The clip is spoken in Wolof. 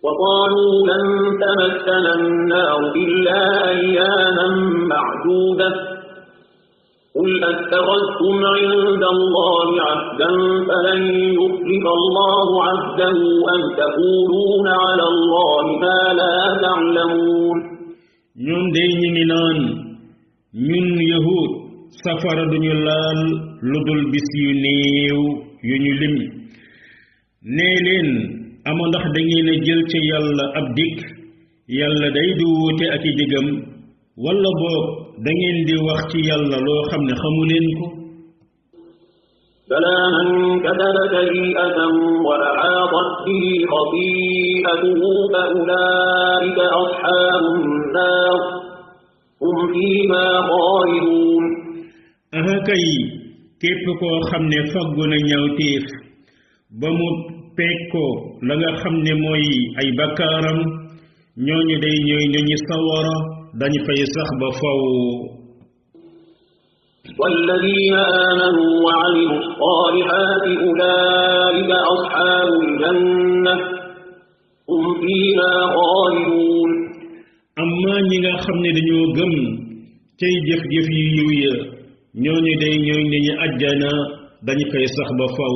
وقالوا لن تمسنا النار إلا أياما معدودة قل أتخذتم عند الله عهدا فلن يخلف الله عهده أم تقولون على الله ما لا تعلمون ñun day ñi ngi naan ñun yahud safara duñu laal ludul bis yu néew yu ñu lim nee leen ama ndax da ngeen a jël ca yàlla ab dig yàlla day du wuute ak i digam wala boog da ngeen di wax ci yàlla loo xam ne xamu leen ko بلى من كتب سيئة وأحاطت به خطيئته فأولئك أصحاب النار هم فيما خالدون aha kay képp koo xam ne faggu na ñawteef ba mu peeg ko la nga xam ne mooy ay bakkaaram ñooñu day ñooy ñooñu sawara dañu fay sax ba faw والذين آمنوا وعملوا الصالحات أولئك أصحاب الجنة هم فيها خالدون amma ñi nga xam ne dañoo gëm cay jëf-jëf yu yiw ya ñooñu day ñooy ñooñu àjjana dañu fay sax ba faw